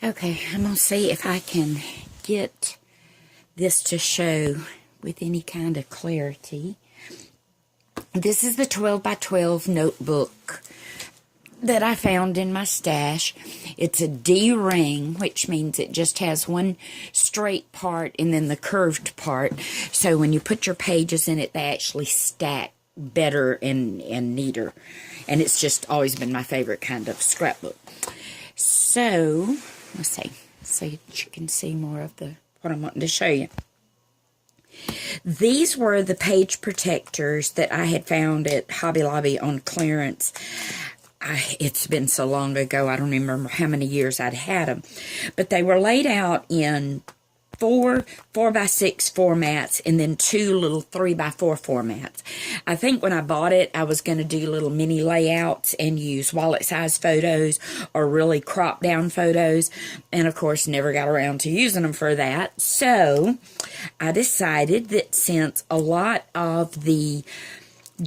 Okay, I'm going to see if I can get this to show with any kind of clarity. This is the 12 by 12 notebook that I found in my stash. It's a D-ring, which means it just has one straight part and then the curved part. So when you put your pages in it, they actually stack better and neater. And it's just always been my favorite kind of scrapbook. So, let's see so you can see more of what I'm wanting to show you. These were the page protectors that I had found at Hobby Lobby on clearance. It's been so long ago, I don't remember how many years I'd had them. But they were laid out in 4 4x6 formats and then 2 little 3x4 formats. I think when I bought it, I was going to do little mini layouts and use wallet size photos or really cropped down photos. And of course, never got around to using them for that. So I decided that since a lot of the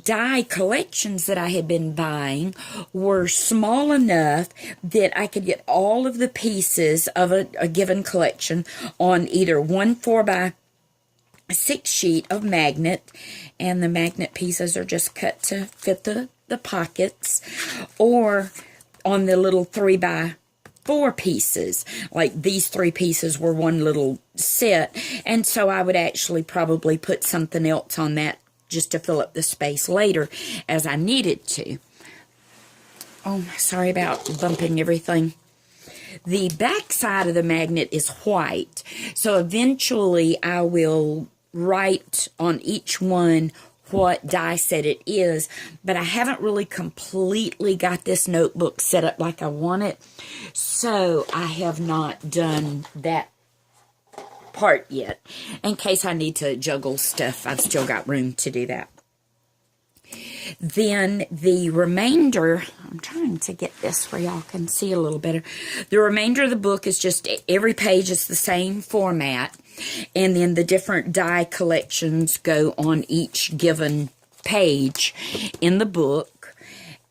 die collections that I had been buying were small enough that I could get all of the pieces of a given collection on either one 4x6 sheet of magnet, and the magnet pieces are just cut to fit the pockets, or on the little 3x4 pieces. Like these 3 pieces were one little set, and so I would actually probably put something else on that just to fill up the space later as I needed to. Oh, sorry about bumping everything. The back side of the magnet is white, so eventually I will write on each one what die set it is, but I haven't really completely got this notebook set up like I want it, so I have not done that part yet. In case I need to juggle stuff, I've still got room to do that. Then the remainder, I'm trying to get this where y'all can see a little better. The remainder of the book is just every page is the same format, and then the different die collections go on each given page in the book.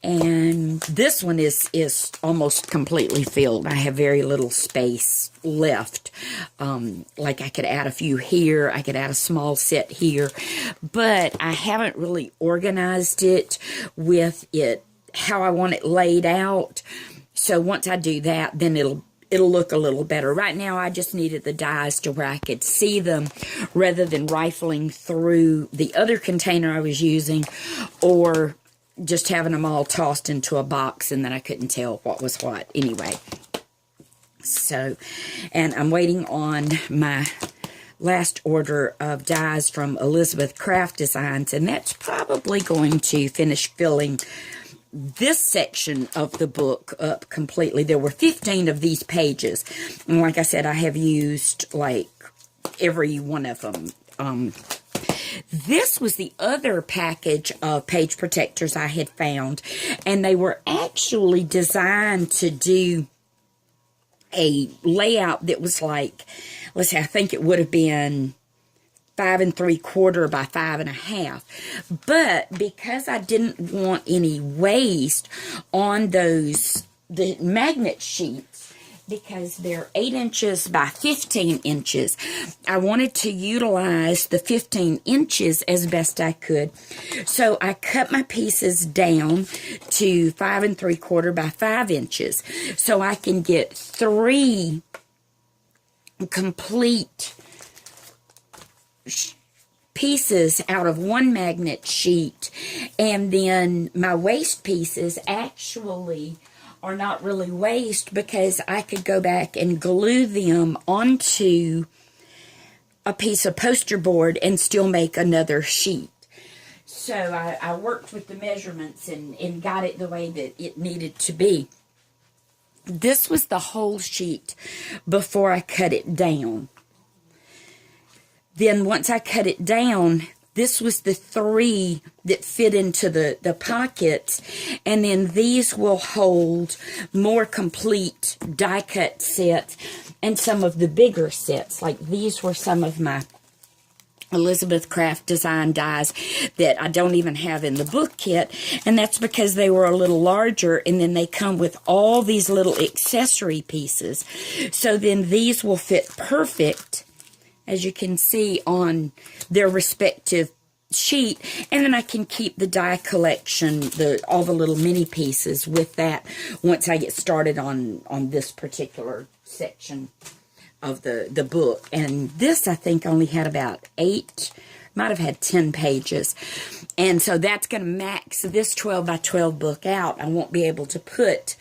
And this one is almost completely filled. I have very little space left. Like I could add a few here. I could add a small set here. But I haven't really organized it with it how I want it laid out. So once I do that, then it'll look a little better. Right now, I just needed the dies to where I could see them rather than rifling through the other container I was using, or just having them all tossed into a box and then I couldn't tell what was what anyway. So, and I'm waiting on my last order of dies from Elizabeth Craft Designs, and that's probably going to finish filling this section of the book up completely. There were 15 of these pages, and like I said, I have used like every one of them. This was the other package of page protectors I had found, and they were actually designed to do a layout that was like, let's see, I think it would have been 5 3/4 by 5 1/2. But because I didn't want any waste on the magnet sheets, because they're 8 inches by 15 inches. I wanted to utilize the 15 inches as best I could. So I cut my pieces down to 5 3/4 by 5 inches. So I can get 3 complete pieces out of one magnet sheet. And then my waste pieces actually are not really waste, because I could go back and glue them onto a piece of poster board and still make another sheet. So I worked with the measurements and got it the way that it needed to be. This was the whole sheet before I cut it down. Then once I cut it down, this was the 3 that fit into the pockets, and then these will hold more complete die-cut sets and some of the bigger sets. Like these were some of my Elizabeth Craft Design dies that I don't even have in the book kit, and that's because they were a little larger, and then they come with all these little accessory pieces. So then these will fit perfect, as you can see, on their respective sheet, and then I can keep the die collection, all the little mini pieces with that once I get started on this particular section of the book. And this, I think, only had about 8, might have had 10 pages. And so that's going to max this 12 by 12 book out. I won't be able to put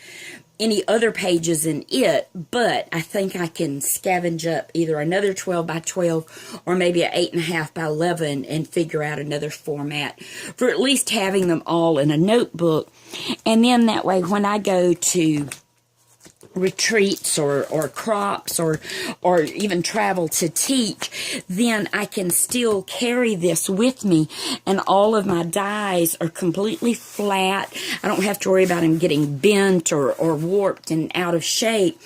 any other pages in it, but I think I can scavenge up either another 12 by 12 or maybe an 8.5 by 11 and figure out another format for at least having them all in a notebook. And then that way, when I go to retreats or crops or even travel to teach, then I can still carry this with me, and all of my dies are completely flat. I don't have to worry about them getting bent or warped and out of shape.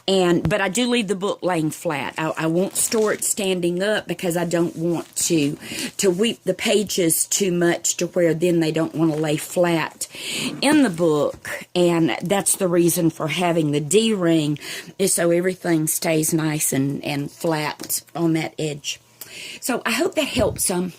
But I do leave the book laying flat. I won't store it standing up because I don't want to weep the pages too much to where then they don't want to lay flat in the book. And that's the reason for having the D-ring, is so everything stays nice and flat on that edge. So I hope that helps some.